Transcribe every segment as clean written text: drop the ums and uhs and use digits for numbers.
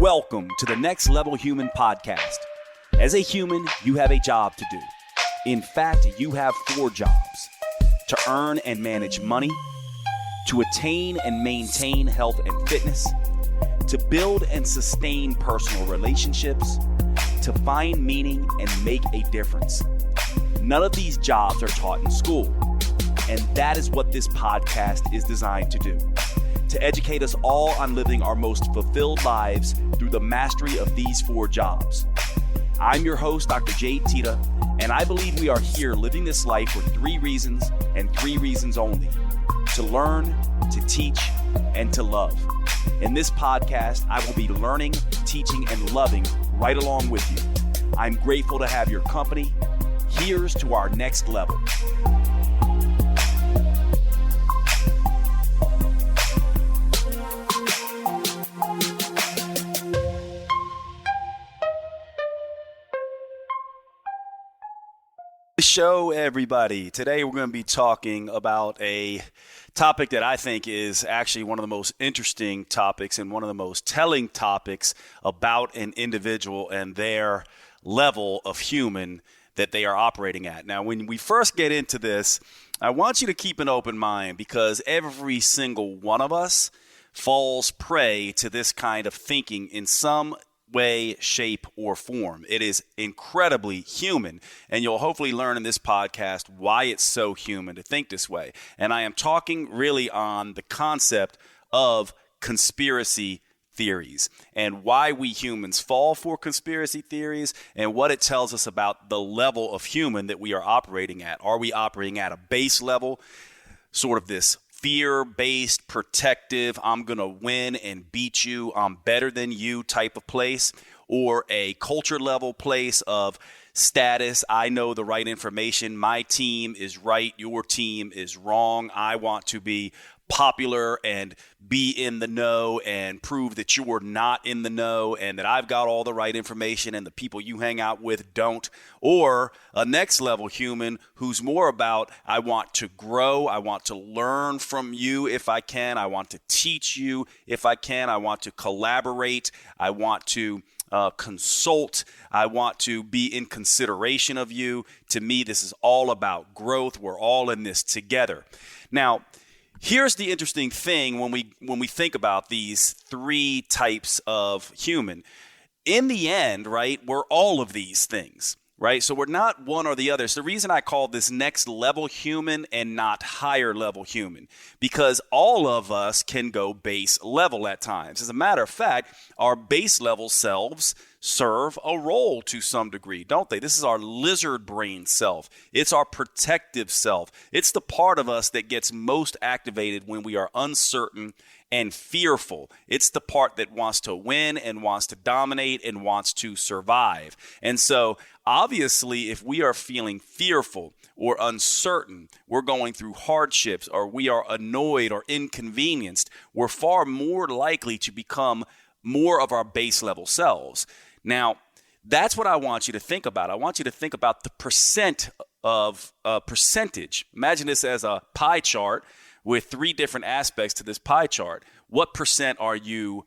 Welcome to the Next Level Human podcast. As a human, you have a job to do. In fact, you have 4 jobs: to earn and manage money, to attain and maintain health and fitness, to build and sustain personal relationships, to find meaning and make a difference. None of these jobs are taught in school, and that is what this podcast is designed to do. To educate us all on living our most fulfilled lives through the mastery of these 4 jobs. I'm your host, Dr. Jade Teta, and I believe we are here living this life for 3 reasons and 3 reasons only: to learn, to teach, and to love. In this podcast, I will be learning, teaching, and loving right along with you. I'm grateful to have your company. Here's to our next level. Show, everybody. Today we're going to be talking about a topic that I think is actually one of the most interesting topics and one of the most telling topics about an individual and their level of human that they are operating at. Now, when we first get into this, I want you to keep an open mind, because every single one of us falls prey to this kind of thinking in some way, shape, or form. It is incredibly human, and you'll hopefully learn in this podcast why it's so human to think this way. And I am talking really on the concept of conspiracy theories and why we humans fall for conspiracy theories and what it tells us about the level of human that we are operating at. Are we operating at a base level, sort of this fear-based, protective, I'm going to win and beat you, I'm better than you type of place, or a culture level place of status, I know the right information, my team is right, your team is wrong, I want to be popular and be in the know and prove that you're not in the know and that I've got all the right information and the people you hang out with don't. Or a next level human who's more about, I want to grow, I want to learn from you if I can, I want to teach you if I can, I want to collaborate, I want to consult, I want to be in consideration of you. To me, this is all about growth. We're all in this together. Now, here's the interesting thing when we think about these 3 types of human. In the end, right, we're all of these things, right? So we're not one or the other. It's the reason I call this next level human and not higher level human, because all of us can go base level at times. As a matter of fact, our base level selves serve a role to some degree, don't they? This is our lizard brain self. It's our protective self. It's the part of us that gets most activated when we are uncertain and fearful. It's the part that wants to win and wants to dominate and wants to survive. And so obviously, if we are feeling fearful or uncertain, we're going through hardships, or we are annoyed or inconvenienced, we're far more likely to become more of our base level selves. Now, that's what I want you to think about. I want you to think about the percentage. Imagine this as a pie chart with 3 different aspects to this pie chart. What percent are you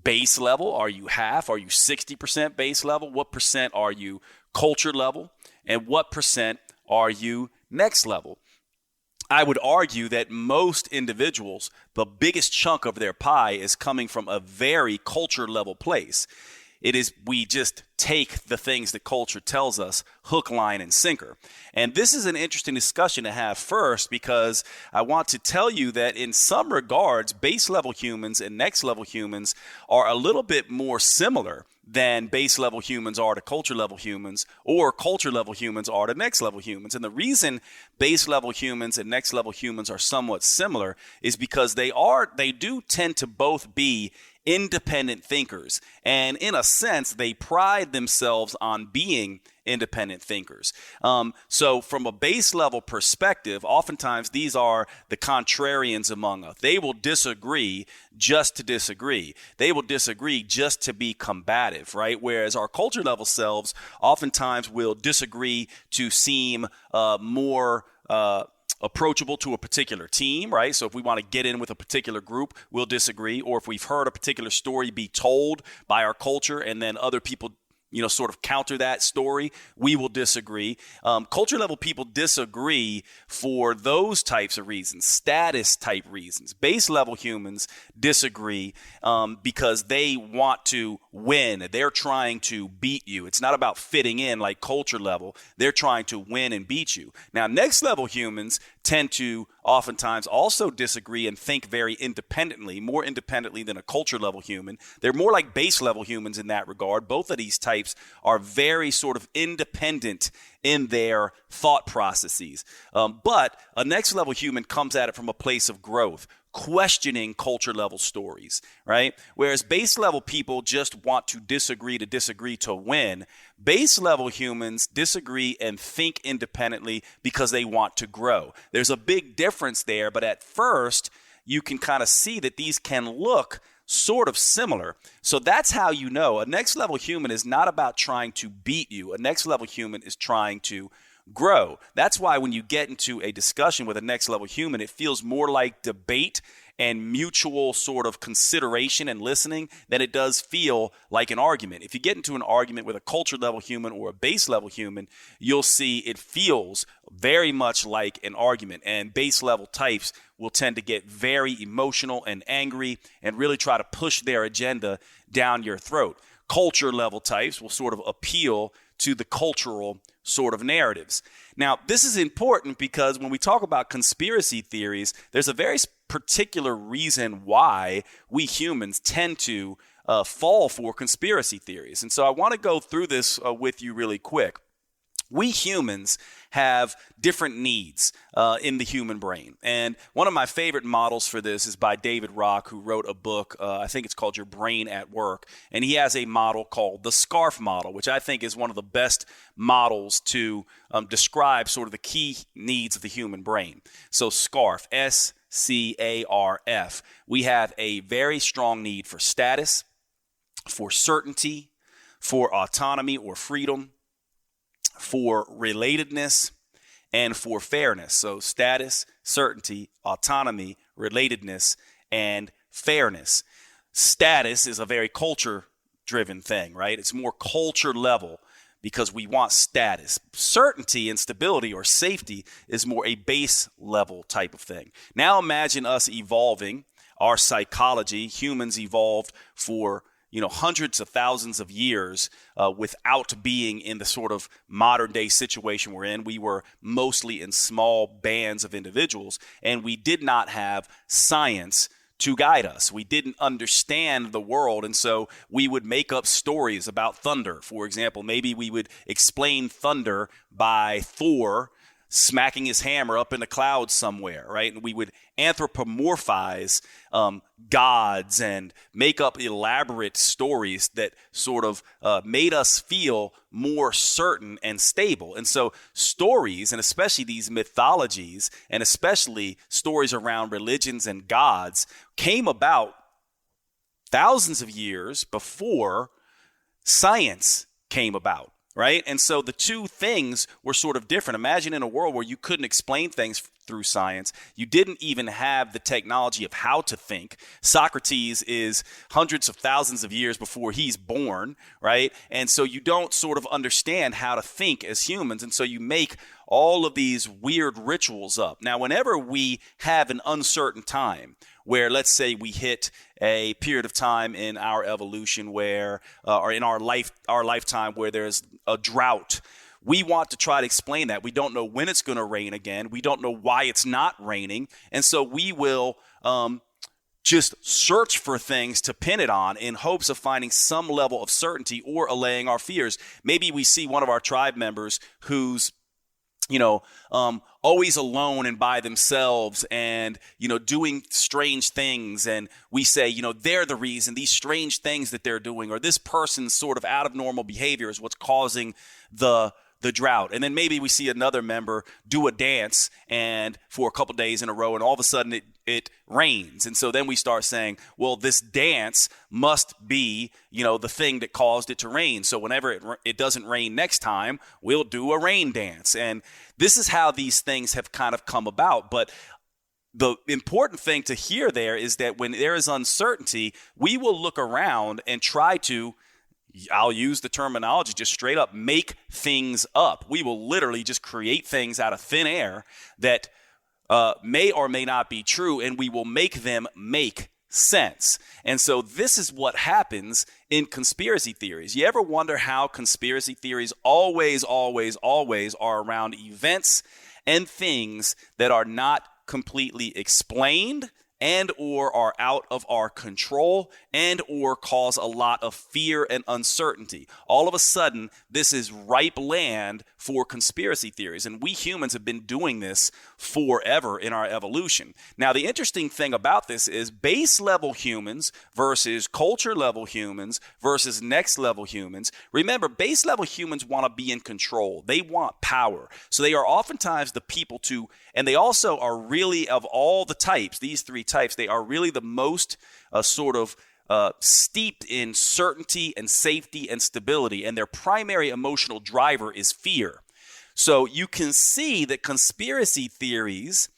base level? Are you half? Are you 60% base level? What percent are you culture level? And what percent are you next level? I would argue that most individuals, the biggest chunk of their pie is coming from a very culture level place. It is, we just take the things that culture tells us, hook, line, and sinker. And this is an interesting discussion to have first, because I want to tell you that in some regards, base level humans and next level humans are a little bit more similar than base level humans are to culture level humans, or culture level humans are to next level humans. And the reason base level humans and next level humans are somewhat similar is because they do tend to both be independent thinkers. And in a sense, they pride themselves on being independent thinkers. So from a base level perspective, oftentimes these are the contrarians among us. They will disagree just to disagree. They will disagree just to be combative, right? Whereas our culture level selves oftentimes will disagree to seem more approachable to a particular team, right? So if we want to get in with a particular group, we'll disagree. Or if we've heard a particular story be told by our culture and then other people sort of counter that story, we will disagree. Culture level people disagree for those types of reasons, status type reasons. Base level humans disagree because they want to win. They're trying to beat you. It's not about fitting in like culture level. They're trying to win and beat you. Now, next level humans tend to oftentimes also disagree and think very independently, more independently than a culture level human. They're more like base level humans in that regard. Both of these types are very sort of independent in their thought processes. But a next level human comes at it from a place of growth, questioning culture level stories, right? Whereas base level people just want to disagree to win. Base level humans disagree and think independently because they want to grow. There's a big difference there, but at first you can kind of see that these can look sort of similar. So that's how you know a next level human is not about trying to beat you. A next level human is trying to grow. That's why when you get into a discussion with a next level human, it feels more like debate and mutual sort of consideration and listening than it does feel like an argument. If you get into an argument with a culture level human or a base level human, you'll see it feels very much like an argument. And base level types will tend to get very emotional and angry and really try to push their agenda down your throat. Culture level types will sort of appeal to the cultural sort of narratives. Now, this is important because when we talk about conspiracy theories, there's a very particular reason why we humans tend to fall for conspiracy theories. And so I want to go through this with you really quick. We humans have different needs in the human brain. And one of my favorite models for this is by David Rock, who wrote a book, I think it's called Your Brain at Work. And he has a model called the SCARF model, which I think is one of the best models to describe sort of the key needs of the human brain. So SCARF, SCARF. We have a very strong need for status, for certainty, for autonomy or freedom, for relatedness, and for fairness. So status, certainty, autonomy, relatedness, and fairness. Status is a very culture-driven thing, right? It's more culture level because we want status. Certainty and stability or safety is more a base level type of thing. Now imagine us evolving our psychology. Humans evolved for hundreds of thousands of years without being in the sort of modern day situation we're in. We were mostly in small bands of individuals, and we did not have science to guide us. We didn't understand the world, and so we would make up stories about thunder. For example, maybe we would explain thunder by Thor smacking his hammer up in the clouds somewhere, right? And we would anthropomorphize gods and make up elaborate stories that sort of made us feel more certain and stable. And so stories, and especially these mythologies, and especially stories around religions and gods, came about thousands of years before science came about. Right? And so the two things were sort of different. Imagine in a world where you couldn't explain things through science. You didn't even have the technology of how to think. Socrates is hundreds of thousands of years before he's born, right? And so you don't sort of understand how to think as humans. And so you make all of these weird rituals up. Now, whenever we have an uncertain time, where let's say we hit a period of time in our evolution where, or in our lifetime where there's a drought, we want to try to explain that. We don't know when it's going to rain again. We don't know why it's not raining. And so we will just search for things to pin it on in hopes of finding some level of certainty or allaying our fears. Maybe we see one of our tribe members who's always alone and by themselves and, doing strange things. And we say, they're the reason, these strange things that they're doing, or this person's sort of out of normal behavior is what's causing the drought. And then maybe we see another member do a dance and for a couple days in a row, and all of a sudden it rains. And so then we start saying, well, this dance must be, the thing that caused it to rain. So whenever it doesn't rain next time, we'll do a rain dance. And this is how these things have kind of come about. But the important thing to hear there is that when there is uncertainty, we will look around and try to, I'll use the terminology, just straight up make things up. We will literally just create things out of thin air that may or may not be true, and we will make them make sense. And so this is what happens in conspiracy theories. You ever wonder how conspiracy theories always are around events and things that are not completely explained and or are out of our control and or cause a lot of fear and uncertainty? All of a sudden, this is ripe land for conspiracy theories. And we humans have been doing this forever in our evolution. Now, the interesting thing about this is base level humans versus culture level humans versus next level humans. Remember, base level humans want to be in control. They want power. So they are oftentimes the people and they also are really, of all the types, these three types, they are really the most steeped in certainty and safety and stability, and their primary emotional driver is fear. So you can see that conspiracy theories,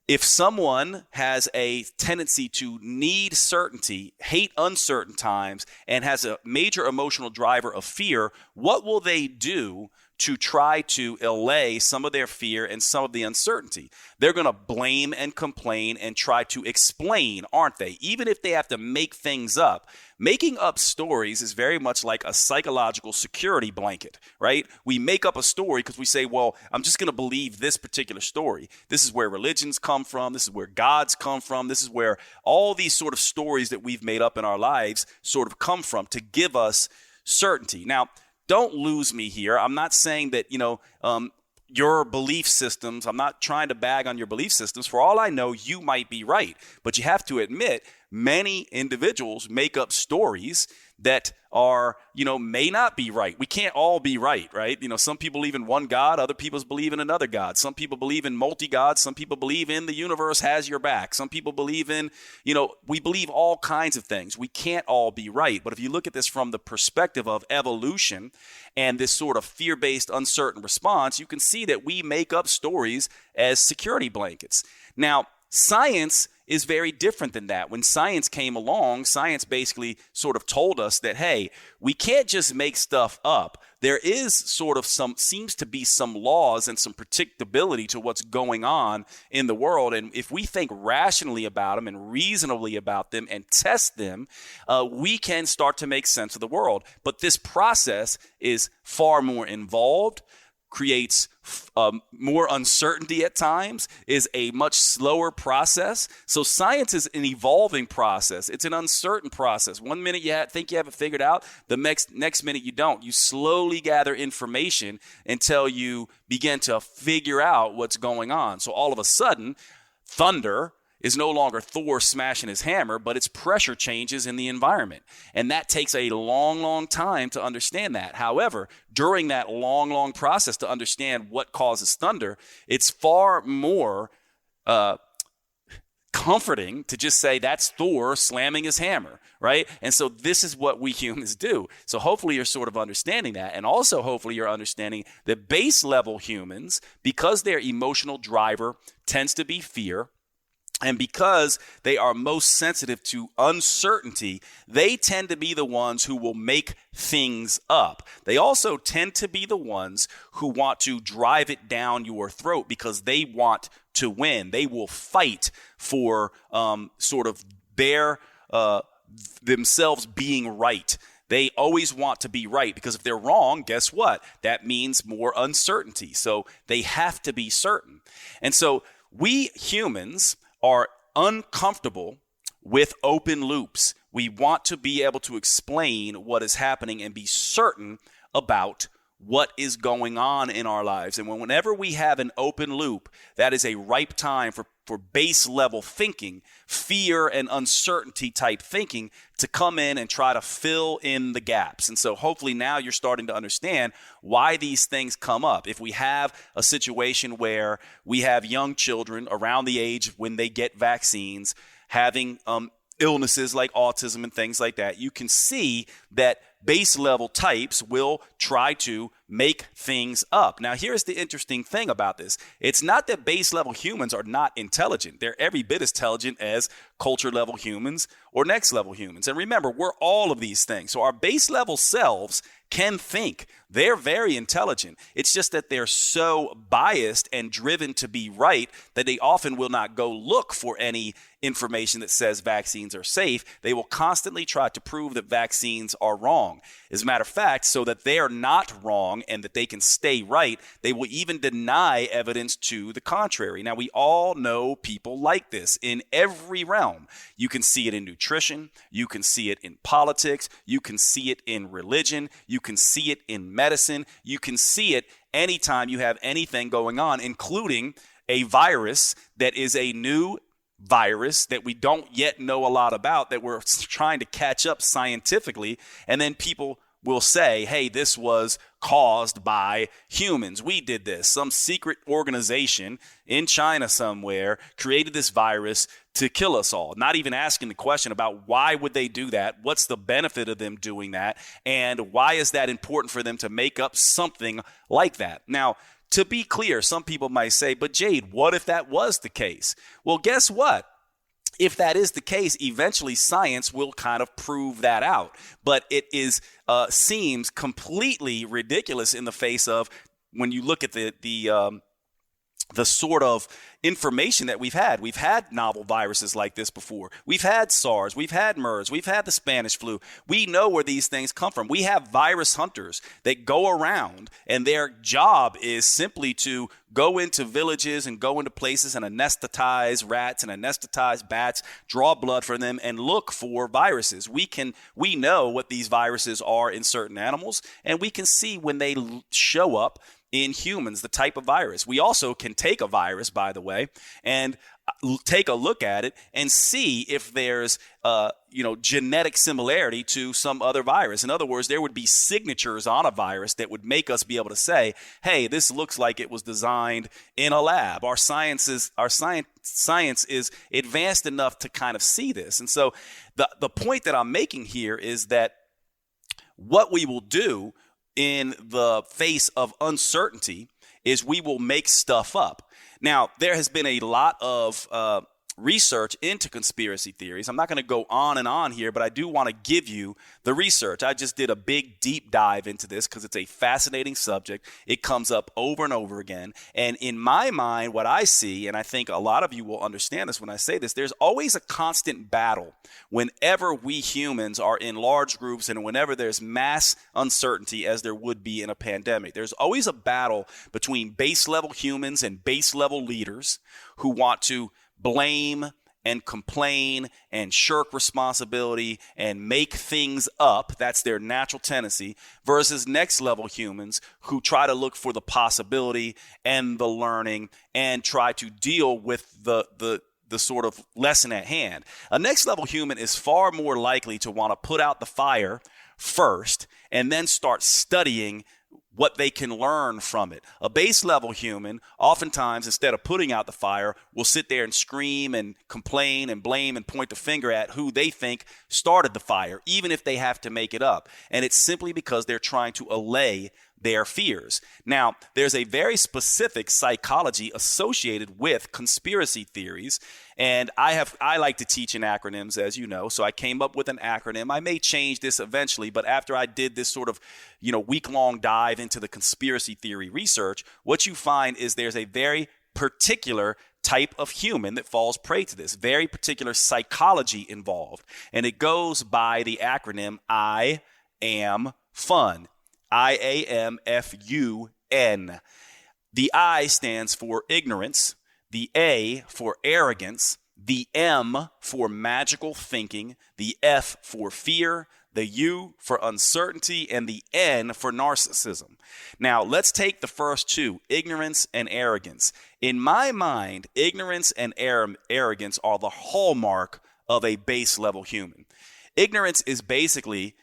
if someone has a tendency to need certainty, hate uncertain times, and has a major emotional driver of fear, what will they do to try to allay some of their fear and some of the uncertainty? They're going to blame and complain and try to explain, aren't they? Even if they have to make things up. Making up stories is very much like a psychological security blanket, right? We make up a story because we say, well, I'm just going to believe this particular story. This is where religions come from. This is where gods come from. This is where all these sort of stories that we've made up in our lives sort of come from to give us certainty. Now, don't lose me here. I'm not saying that, your belief systems, I'm not trying to bag on your belief systems. For all I know, you might be right. But you have to admit, many individuals make up stories that are, may not be right. We can't all be right? Some people believe in one God, other people believe in another God. Some people believe in multi-gods. Some people believe in the universe has your back. Some people believe in, we believe all kinds of things. We can't all be right. But if you look at this from the perspective of evolution and this sort of fear-based, uncertain response, you can see that we make up stories as security blankets. Now, science is very different than that. When science came along, science basically sort of told us that, hey, we can't just make stuff up. There is seems to be some laws and some predictability to what's going on in the world. And if we think rationally about them and reasonably about them and test them, we can start to make sense of the world. But this process is far more involved, creates more uncertainty at times, is a much slower process. So science is an evolving process. It's an uncertain process. 1 minute you think you have it figured out, the next minute you don't. You slowly gather information until you begin to figure out what's going on. So all of a sudden, thunder is no longer Thor smashing his hammer, but it's pressure changes in the environment. And that takes a long, long time to understand that. However, during that long, long process to understand what causes thunder, it's far more comforting to just say that's Thor slamming his hammer, right? And so this is what we humans do. So hopefully you're sort of understanding that. And also hopefully you're understanding that base level humans, because their emotional driver tends to be fear, and because they are most sensitive to uncertainty, they tend to be the ones who will make things up. They also tend to be the ones who want to drive it down your throat because they want to win. They will fight for themselves being right. They always want to be right because if they're wrong, guess what? That means more uncertainty. So they have to be certain. And so we humans are uncomfortable with open loops. We want to be able to explain what is happening and be certain about what is going on in our lives. And whenever we have an open loop, that is a ripe time for for base level thinking, fear and uncertainty type thinking to come in and try to fill in the gaps. And so hopefully now you're starting to understand why these things come up. If we have a situation where we have young children around the age when they get vaccines having illnesses like autism and things like that, you can see that base level types will try to make things up. Now, here's the interesting thing about this. It's not that base level humans are not intelligent. They're every bit as intelligent as culture level humans or next level humans. And remember, we're all of these things. So our base level selves can think. They're very intelligent. It's just that they're so biased and driven to be right that they often will not go look for any information that says vaccines are safe. They will constantly try to prove that vaccines are wrong. As a matter of fact, so that they are not wrong and that they can stay right, they will even deny evidence to the contrary. Now, we all know people like this in every realm. You can see it in nutrition. You can see it in politics. You can see it in religion. You can see it in medicine. You can see it anytime you have anything going on, including a virus that is a new virus that we don't yet know a lot about, that we're trying to catch up scientifically. And then people will say, hey, this was caused by humans. We did this. Some secret organization in China somewhere created this virus to kill us all. Not even asking the question about why would they do that? What's the benefit of them doing that? And why is that important for them to make up something like that? Now, to be clear, some people might say, but Jade, what if that was the case? Well, guess what? If that is the case, eventually science will kind of prove that out. But it seems completely ridiculous in the face of when you look at the sort of information that we've had. We've had novel viruses like this before. We've had SARS. We've had MERS. We've had the Spanish flu. We know where these things come from. We have virus hunters that go around, and their job is simply to go into villages and go into places and anesthetize rats and anesthetize bats, draw blood from them, and look for viruses. We know what these viruses are in certain animals, and we can see when they show up in humans, the type of virus. We also can take a virus, by the way, and take a look at it and see if there's genetic similarity to some other virus. In other words, there would be signatures on a virus that would make us be able to say, hey, this looks like it was designed in a lab. Our science is advanced enough to kind of see this. And so the point that I'm making here is that what we will do in the face of uncertainty is we will make stuff up. Now, there has been a lot of research into conspiracy theories. I'm not going to go on and on here, but I do want to give you the research. I just did a big deep dive into this because it's a fascinating subject. It comes up over and over again. And in my mind, what I see, and I think a lot of you will understand this when I say this, there's always a constant battle whenever we humans are in large groups and whenever there's mass uncertainty, as there would be in a pandemic. There's always a battle between base level humans and base level leaders who want to blame and complain and shirk responsibility and make things up. That's their natural tendency, versus next level humans who try to look for the possibility and the learning and try to deal with the sort of lesson at hand. A next level human is far more likely to want to put out the fire first and then start studying what they can learn from it. A base level human, oftentimes, instead of putting out the fire, will sit there and scream and complain and blame and point the finger at who they think started the fire, even if they have to make it up. And it's simply because they're trying to allay their fears. Now, there's a very specific psychology associated with conspiracy theories, and I like to teach in acronyms, as you know, so I came up with an acronym. I may change this eventually, but after I did this sort of, week-long dive into the conspiracy theory research, what you find is there's a very particular type of human that falls prey to this, very particular psychology involved, and it goes by the acronym I am fun. IAMFUN. The I stands for ignorance, the A for arrogance, the M for magical thinking, the F for fear, the U for uncertainty, and the N for narcissism. Now, let's take the first two, ignorance and arrogance. In my mind, ignorance and arrogance are the hallmark of a base level human. Ignorance is basically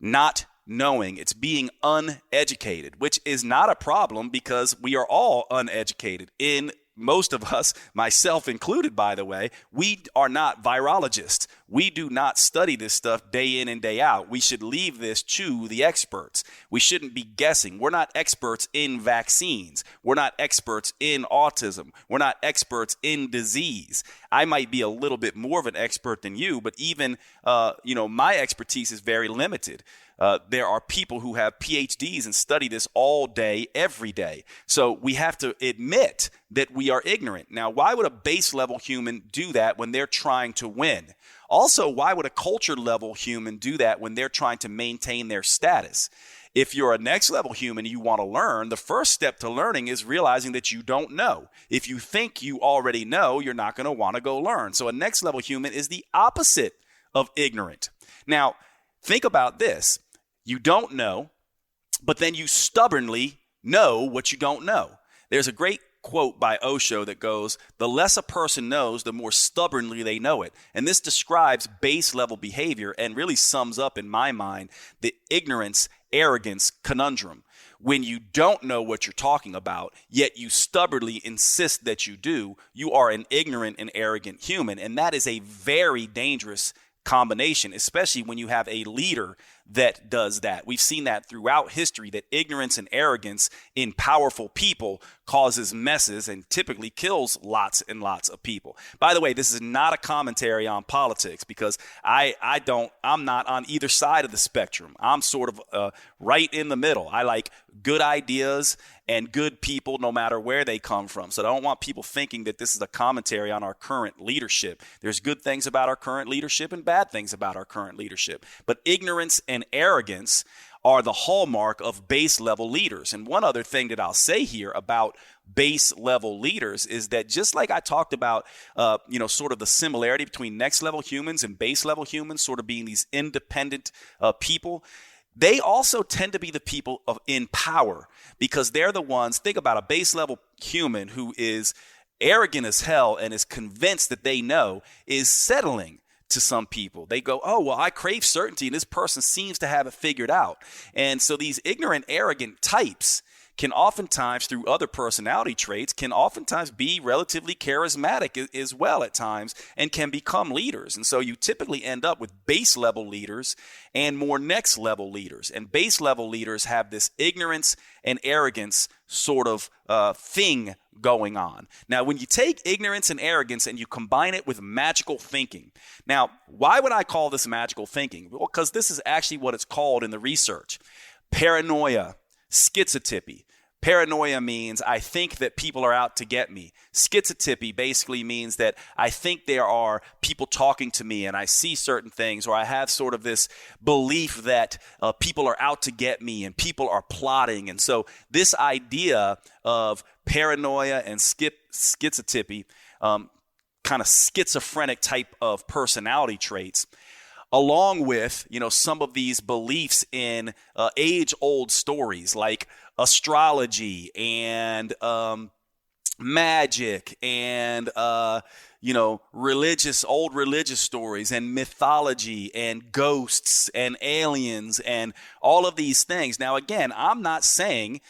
not knowing. It's being uneducated, which is not a problem because we are all uneducated. In most of us, myself included, by the way, we are not virologists. We do not study this stuff day in and day out. We should leave this to the experts. We shouldn't be guessing. We're not experts in vaccines. We're not experts in autism. We're not experts in disease. I might be a little bit more of an expert than you, but even, my expertise is very limited. There are people who have PhDs and study this all day, every day. So we have to admit that we are ignorant. Now, why would a base level human do that when they're trying to win? Also, why would a culture level human do that when they're trying to maintain their status? If you're a next level human and you want to learn, the first step to learning is realizing that you don't know. If you think you already know, you're not going to want to go learn. So a next level human is the opposite of ignorant. Now, think about this. You don't know, but then you stubbornly know what you don't know. There's a great quote by Osho that goes, the less a person knows, the more stubbornly they know it. And this describes base level behavior and really sums up, in my mind, the ignorance, arrogance conundrum. When you don't know what you're talking about, yet you stubbornly insist that you do, you are an ignorant and arrogant human. And that is a very dangerous combination, especially when you have a leader that does that. We've seen that throughout history, that ignorance and arrogance in powerful people causes messes and typically kills lots and lots of people. By the way, this is not a commentary on politics because I'm not on either side of the spectrum. I'm sort of right in the middle. I like good ideas and good people no matter where they come from. So I don't want people thinking that this is a commentary on our current leadership. There's good things about our current leadership and bad things about our current leadership. But ignorance and arrogance are the hallmark of base level leaders. And one other thing that I'll say here about base level leaders is that just like I talked about, sort of the similarity between next level humans and base level humans, sort of being these independent people, they also tend to be the people in power because they're the ones, think about a base level human who is arrogant as hell and is convinced that they know, is settling to some people. They go, oh, well, I crave certainty and this person seems to have it figured out. And so these ignorant, arrogant types can oftentimes, through other personality traits, can oftentimes be relatively charismatic as well at times and can become leaders. And so you typically end up with base level leaders and more next level leaders. And base level leaders have this ignorance and arrogance sort of thing going on. Now, when you take ignorance and arrogance and you combine it with magical thinking. Now, why would I call this magical thinking? Well, because this is actually what it's called in the research. Paranoia. Schizotypy. Paranoia means I think that people are out to get me. Schizotypy basically means that I think there are people talking to me and I see certain things, or I have sort of this belief that people are out to get me and people are plotting. And so this idea of paranoia and schizotypy, kind of schizophrenic type of personality traits, along with, some of these beliefs in age-old stories like astrology and magic and, old religious stories and mythology and ghosts and aliens and all of these things. Now, again, I'm not saying,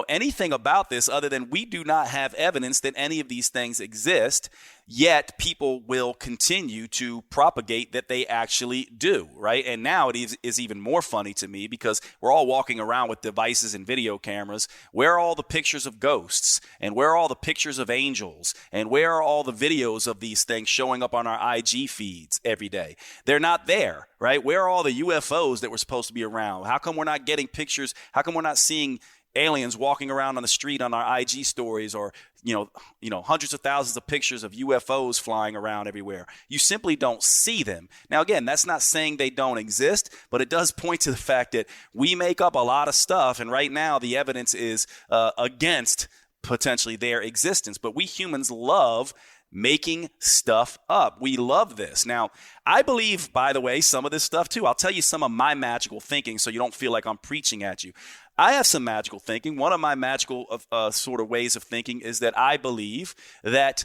anything about this other than we do not have evidence that any of these things exist. Yet people will continue to propagate that they actually do, right? And now it is even more funny to me because we're all walking around with devices and video cameras. Where are all the pictures of ghosts? And where are all the pictures of angels? And where are all the videos of these things showing up on our IG feeds every day? They're not there, right? Where are all the UFOs that were supposed to be around? How come we're not getting pictures? How come we're not seeing aliens walking around on the street on our IG stories, or hundreds of thousands of pictures of UFOs flying around everywhere? You simply don't see them. Now, again, that's not saying they don't exist, but it does point to the fact that we make up a lot of stuff, and right now the evidence is against potentially their existence. But we humans love making stuff up. We love this. Now, I believe, by the way, some of this stuff too. I'll tell you some of my magical thinking so you don't feel like I'm preaching at you. I have some magical thinking. One of my magical sort of ways of thinking is that I believe that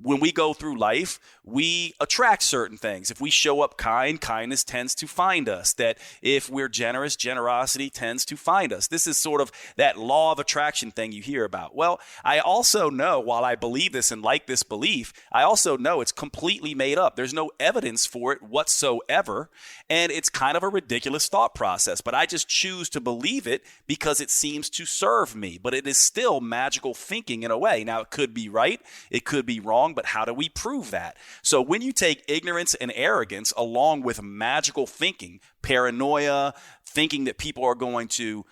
when we go through life, we attract certain things. If we show up kind, kindness tends to find us. That if we're generous, generosity tends to find us. This is sort of that law of attraction thing you hear about. Well, I also know, while I believe this and like this belief, I also know it's completely made up. There's no evidence for it whatsoever, and it's kind of a ridiculous thought process. But I just choose to believe it because it seems to serve me. But it is still magical thinking in a way. Now, it could be right, it could be wrong, but how do we prove that? So when you take ignorance and arrogance along with magical thinking, paranoia, thinking that people are going to,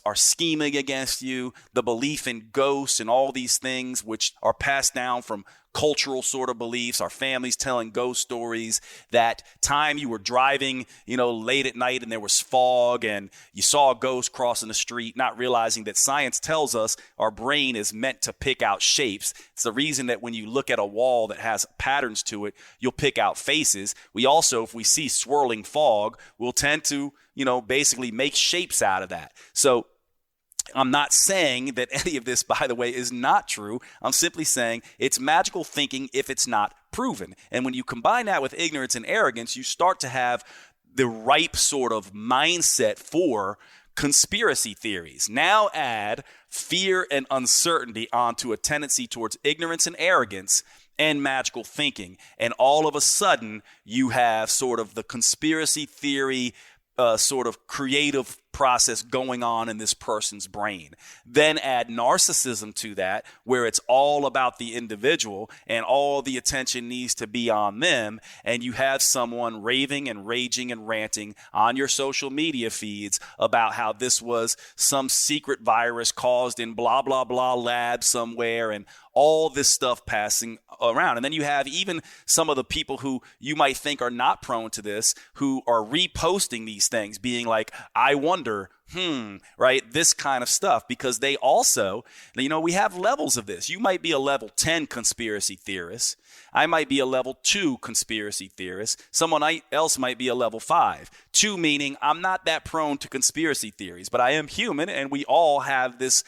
are scheming against you, the belief in ghosts and all these things which are passed down from cultural sort of beliefs, our families telling ghost stories, that time you were driving, late at night and there was fog and you saw a ghost crossing the street, not realizing that science tells us our brain is meant to pick out shapes. It's the reason that when you look at a wall that has patterns to it, you'll pick out faces. We also, if we see swirling fog, we'll tend to, basically make shapes out of that. So I'm not saying that any of this, by the way, is not true. I'm simply saying it's magical thinking if it's not proven. And when you combine that with ignorance and arrogance, you start to have the ripe sort of mindset for conspiracy theories. Now add fear and uncertainty onto a tendency towards ignorance and arrogance and magical thinking. And all of a sudden, you have sort of the conspiracy theory sort of creative process going on in this person's brain. Then add narcissism to that, where it's all about the individual and all the attention needs to be on them. And you have someone raving and raging and ranting on your social media feeds about how this was some secret virus caused in blah, blah, blah lab somewhere, and all this stuff passing around. And then you have even some of the people who you might think are not prone to this, who are reposting these things, being like, I wonder, right? This kind of stuff, because they also, we have levels of this. You might be a level 10 conspiracy theorist. I might be a level 2 conspiracy theorist. Someone else might be a level 5. 2 meaning I'm not that prone to conspiracy theories, but I am human and we all have this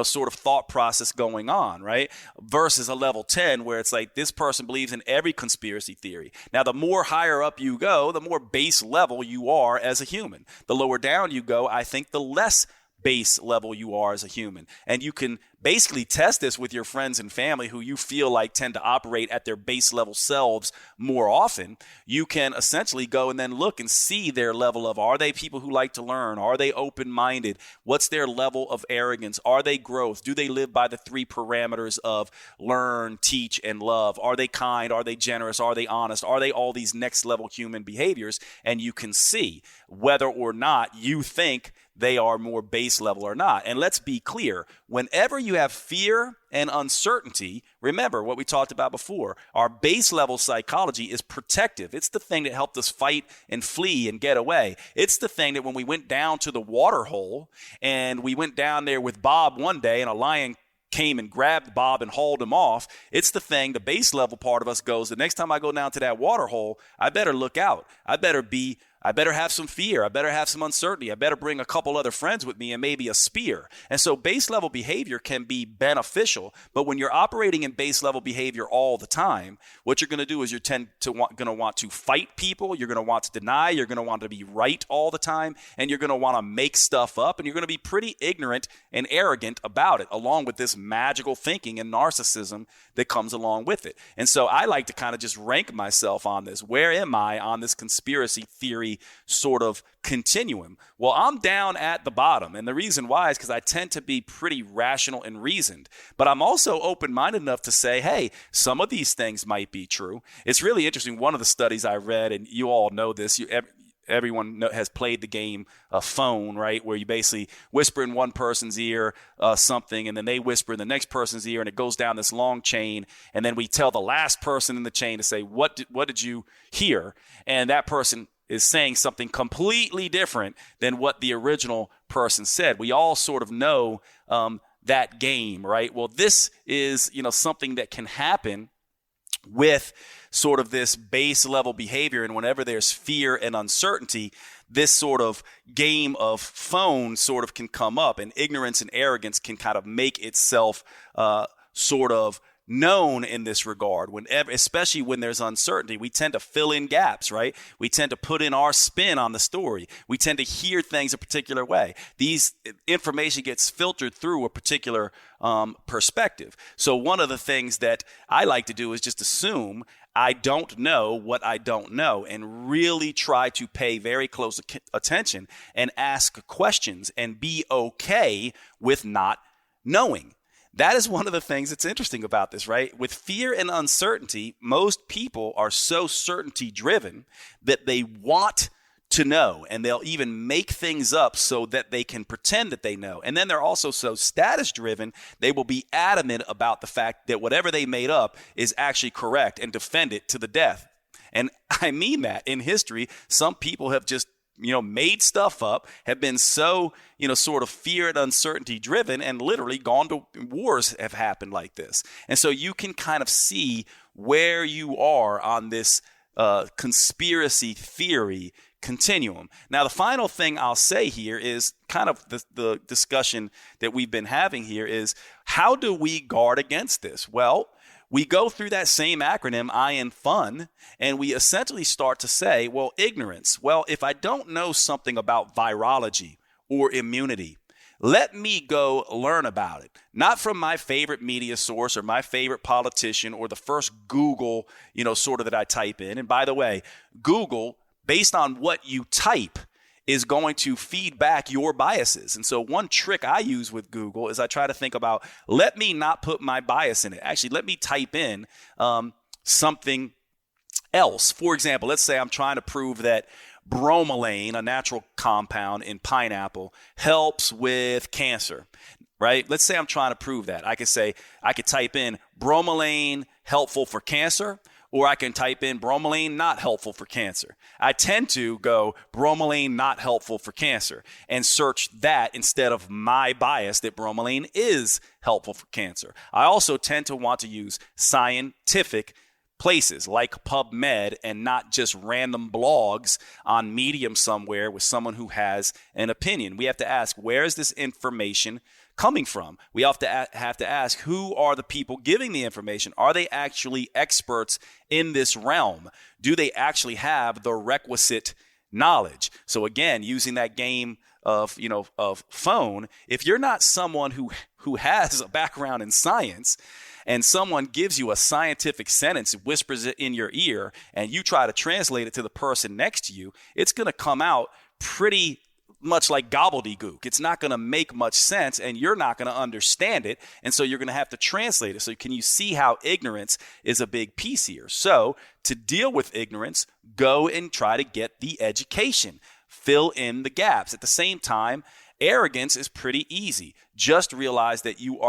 sort of thought process going on, right? Versus a level 10 where it's like this person believes in every conspiracy theory. Now, the more higher up you go, the more base level you are as a human. The lower down you go, I think the less base level you are as a human. And you can basically test this with your friends and family who you feel like tend to operate at their base level selves more often. You can essentially go and then look and see their level of, are they people who like to learn? Are they open-minded? What's their level of arrogance? Are they growth? Do they live by the 3 parameters of learn, teach, and love? Are they kind? Are they generous? Are they honest? Are they all these next level human behaviors? And you can see whether or not you think they are more base level or not. And let's be clear, whenever you have fear and uncertainty, remember what we talked about before. Our base level psychology is protective. It's the thing that helped us fight and flee and get away. It's the thing that when we went down to the water hole and we went down there with Bob one day and a lion came and grabbed Bob and hauled him off, it's the thing, the base level part of us goes, the next time I go down to that water hole, I better look out. I better have some fear. I better have some uncertainty. I better bring a couple other friends with me and maybe a spear. And so base level behavior can be beneficial, but when you're operating in base level behavior all the time, what you're going to do is you're going to want to fight people. You're going to want to deny. You're going to want to be right all the time, and you're going to want to make stuff up, and you're going to be pretty ignorant and arrogant about it, along with this magical thinking and narcissism that comes along with it. And so I like to kind of just rank myself on this. Where am I on this conspiracy theory sort of continuum? Well, I'm down at the bottom. And the reason why is because I tend to be pretty rational and reasoned. But I'm also open-minded enough to say, hey, some of these things might be true. It's really interesting. One of the studies I read, and you all know this, everyone has played the game phone, right, where you basically whisper in one person's ear something, and then they whisper in the next person's ear, and it goes down this long chain, and then we tell the last person in the chain to say, what did you hear? And that person is saying something completely different than what the original person said. We all sort of know that game, right? Well, this is something that can happen with sort of this base level behavior. And whenever there's fear and uncertainty, this sort of game of phone sort of can come up, and ignorance and arrogance can kind of make itself sort of known in this regard. Whenever, especially when there's uncertainty, we tend to fill in gaps, right? We tend to put in our spin on the story. We tend to hear things a particular way. These information gets filtered through a particular perspective. So one of the things that I like to do is just assume I don't know what I don't know, and really try to pay very close attention and ask questions and be okay with not knowing. That is one of the things that's interesting about this, right? With fear and uncertainty, most people are so certainty driven that they want to know, and they'll even make things up so that they can pretend that they know. And then they're also so status driven, they will be adamant about the fact that whatever they made up is actually correct and defend it to the death. And I mean that in history, some people have just made stuff up, have been so, sort of fear and uncertainty driven, and literally gone to wars have happened like this. And so you can kind of see where you are on this conspiracy theory continuum. Now, the final thing I'll say here is kind of the discussion that we've been having here is, how do we guard against this? Well, we go through that same acronym, I in fun, and we essentially start to say, well, ignorance. Well, if I don't know something about virology or immunity, let me go learn about it. Not from my favorite media source or my favorite politician or the first Google, sort of that I type in. And by the way, Google, based on what you type, is going to feed back your biases. And so one trick I use with Google is I try to think about, let me not put my bias in it. Actually, let me type in something else. For example, let's say I'm trying to prove that bromelain, a natural compound in pineapple, helps with cancer, right? Let's say I'm trying to prove that. I could type in bromelain helpful for cancer, or I can type in bromelain not helpful for cancer. I tend to go bromelain not helpful for cancer and search that instead of my bias that bromelain is helpful for cancer. I also tend to want to use scientific places like PubMed and not just random blogs on Medium somewhere with someone who has an opinion. We have to ask, where is this information coming from? We have to ask, who are the people giving the information? Are they actually experts in this realm? Do they actually have the requisite knowledge? So again, using that game of phone, if you're not someone who has a background in science, and someone gives you a scientific sentence, whispers it in your ear, and you try to translate it to the person next to you, it's going to come out pretty much like gobbledygook. It's not going to make much sense, and you're not going to understand it, and so you're going to have to translate it. So can you see how ignorance is a big piece here? So to deal with ignorance, go and try to get the education. Fill in the gaps. At the same time, arrogance is pretty easy. Just realize that you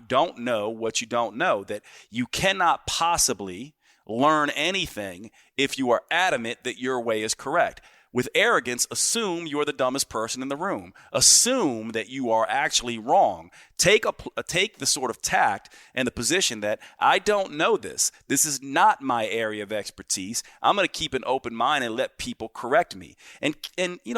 don't know what you don't know, that you cannot possibly learn anything if you are adamant that your way is correct. With arrogance, assume you're the dumbest person in the room. Assume that you are actually wrong. Take the sort of tact and the position that I don't know this. This is not my area of expertise. I'm going to keep an open mind and let people correct me. And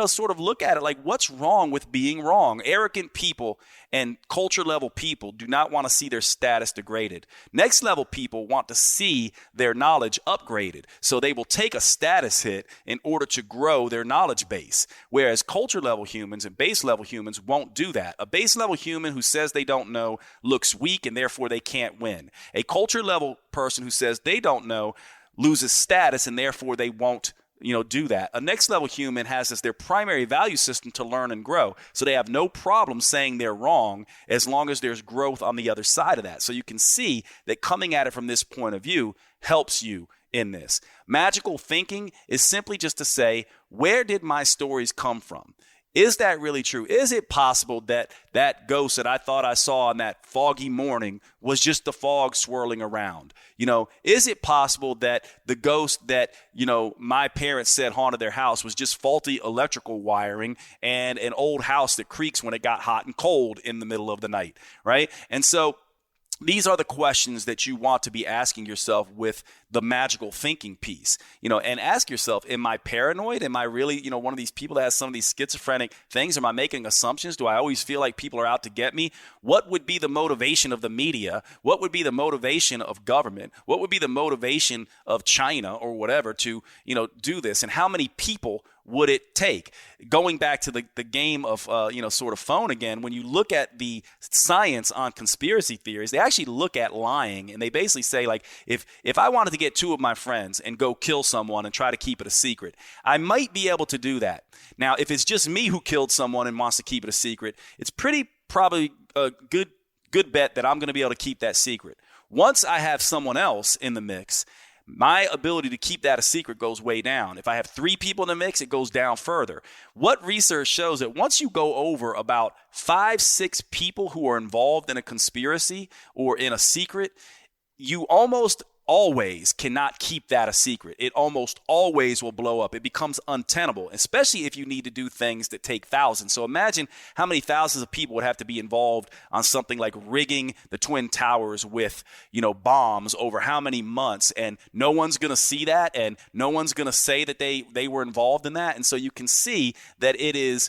sort of look at it like, what's wrong with being wrong? Arrogant people and culture level people do not want to see their status degraded. Next level people want to see their knowledge upgraded. So they will take a status hit in order to grow their knowledge base. Whereas culture level humans and base level humans won't do that. A base level human who says they don't know looks weak and therefore they can't win. A culture level person who says they don't know loses status and therefore they won't do that. A next level human has as their primary value system to learn and grow. So they have no problem saying they're wrong as long as there's growth on the other side of that. So you can see that coming at it from this point of view helps you in this. Magical thinking is simply just to say, where did my stories come from? Is that really true? Is it possible that that ghost that I thought I saw on that foggy morning was just the fog swirling around? Is it possible that the ghost that, my parents said haunted their house was just faulty electrical wiring and an old house that creaks when it got hot and cold in the middle of the night, right? And so these are the questions that you want to be asking yourself with the magical thinking piece, and ask yourself, am I paranoid? Am I really, one of these people that has some of these schizophrenic things? Am I making assumptions? Do I always feel like people are out to get me? What would be the motivation of the media? What would be the motivation of government? What would be the motivation of China or whatever to, do this? And how many people would it take? Going back to the game of, sort of phone again, when you look at the science on conspiracy theories, they actually look at lying, and they basically say, like, if I wanted to get two of my friends and go kill someone and try to keep it a secret, I might be able to do that. Now, if it's just me who killed someone and wants to keep it a secret, it's probably a good bet that I'm going to be able to keep that secret. Once I have someone else in the mix, my ability to keep that a secret goes way down. If I have 3 people in the mix, it goes down further. What research shows that once you go over about 5-6 people who are involved in a conspiracy or in a secret, you almost always cannot keep that a secret. It almost always will blow up. It becomes untenable, especially if you need to do things that take thousands. So imagine how many thousands of people would have to be involved on something like rigging the Twin Towers with, bombs over how many months, and no one's going to see that, and no one's going to say that they were involved in that. And so you can see that it is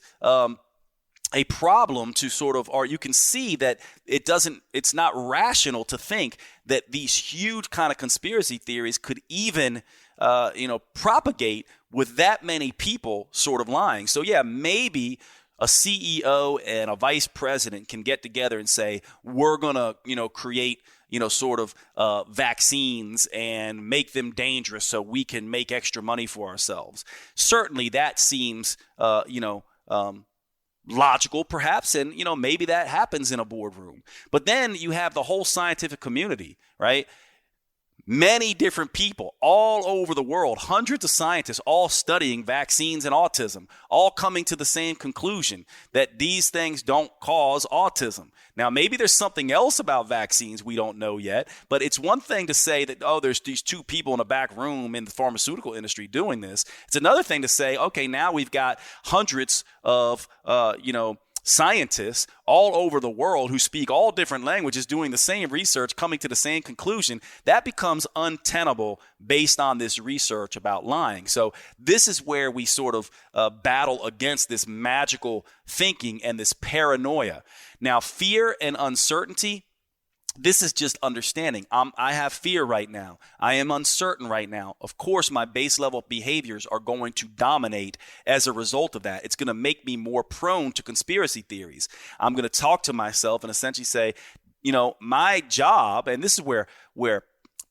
a problem to sort of, or you can see that it's not rational to think that these huge kind of conspiracy theories could even, propagate with that many people sort of lying. So yeah, maybe a CEO and a vice president can get together and say, we're going to, create, vaccines and make them dangerous so we can make extra money for ourselves. Certainly that seems, logical perhaps, and maybe that happens in a boardroom. But then you have the whole scientific community, right? Many different people all over the world, hundreds of scientists all studying vaccines and autism, all coming to the same conclusion that these things don't cause autism. Now, maybe there's something else about vaccines we don't know yet, but it's one thing to say that, there's these 2 people in a back room in the pharmaceutical industry doing this. It's another thing to say, okay, now we've got hundreds of, scientists all over the world who speak all different languages doing the same research, coming to the same conclusion. That becomes untenable based on this research about lying. So this is where we sort of battle against this magical thinking and this paranoia. Now, fear and uncertainty, this is just understanding. I have fear right now. I am uncertain right now. Of course, my base level behaviors are going to dominate as a result of that. It's going to make me more prone to conspiracy theories. I'm going to talk to myself and essentially say, my job, and this is where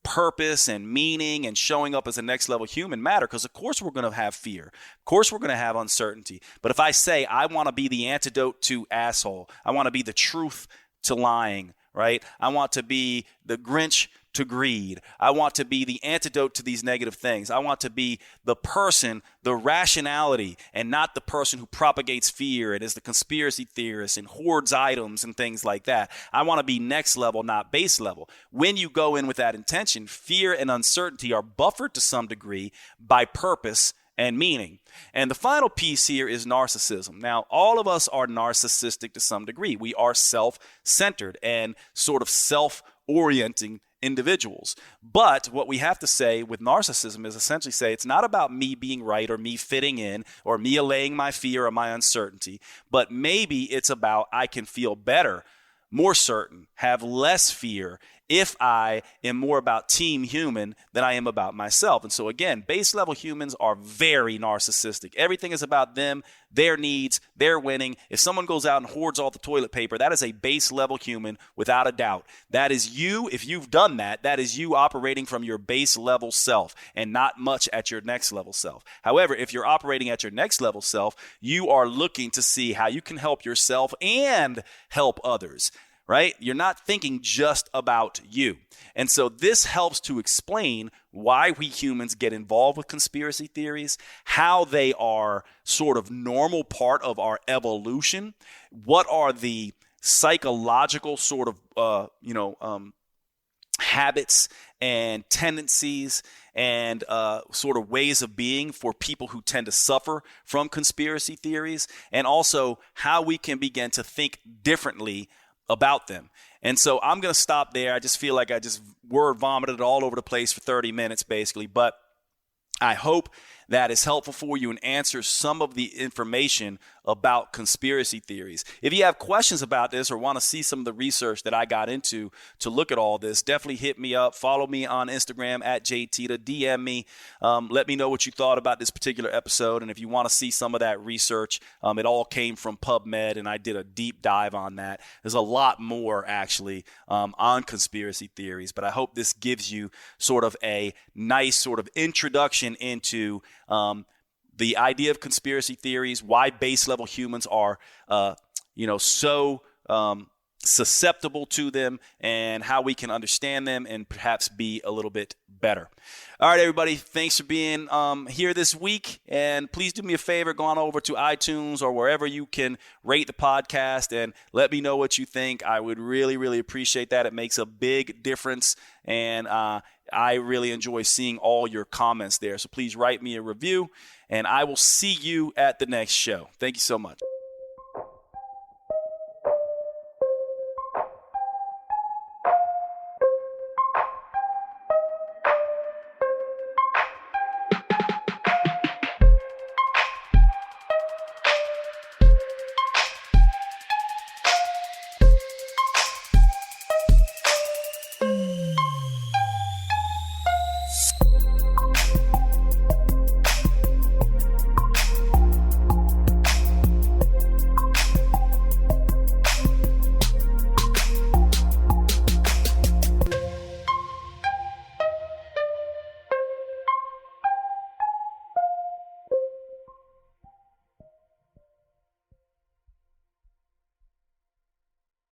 purpose and meaning and showing up as a next level human matter, because of course we're going to have fear. Of course we're going to have uncertainty. But if I say I want to be the antidote to asshole, I want to be the truth to lying, right? I want to be the Grinch to greed. I want to be the antidote to these negative things. I want to be the person, the rationality, and not the person who propagates fear and is the conspiracy theorist and hoards items and things like that. I want to be next level, not base level. When you go in with that intention, fear and uncertainty are buffered to some degree by purpose and meaning. And the final piece here is narcissism. Now, all of us are narcissistic to some degree. We are self-centered and sort of self-orienting individuals. But what we have to say with narcissism is essentially say it's not about me being right or me fitting in or me allaying my fear or my uncertainty, but maybe it's about I can feel better, more certain, have less fear if I am more about team human than I am about myself. And so again, base level humans are very narcissistic. Everything is about them, their needs, their winning. If someone goes out and hoards all the toilet paper, that is a base level human without a doubt. That is you. If you've done that, that is you operating from your base level self and not much at your next level self. However, if you're operating at your next level self, you are looking to see how you can help yourself and help others. Right? You're not thinking just about you. And so this helps to explain why we humans get involved with conspiracy theories, how they are sort of normal part of our evolution, what are the psychological sort of, habits and tendencies and sort of ways of being for people who tend to suffer from conspiracy theories, and also how we can begin to think differently about them. And so I'm going to stop there. I just feel like I just word vomited all over the place for 30 minutes basically, but I hope that is helpful for you and answers some of the information about conspiracy theories. If you have questions about this or want to see some of the research that I got into to look at all this, definitely hit me up. Follow me on Instagram at Jade Teta. DM me. Let me know what you thought about this particular episode. And if you want to see some of that research, it all came from PubMed, and I did a deep dive on that. There's a lot more, actually, on conspiracy theories. But I hope this gives you sort of a nice sort of introduction into the idea of conspiracy theories, why base level humans are, so susceptible to them, and how we can understand them and perhaps be a little bit better. All right, everybody, thanks for being here this week. And please do me a favor, go on over to iTunes or wherever you can rate the podcast and let me know what you think. I would really, really appreciate that. It makes a big difference. And I really enjoy seeing all your comments there. So please write me a review, and I will see you at the next show. Thank you so much.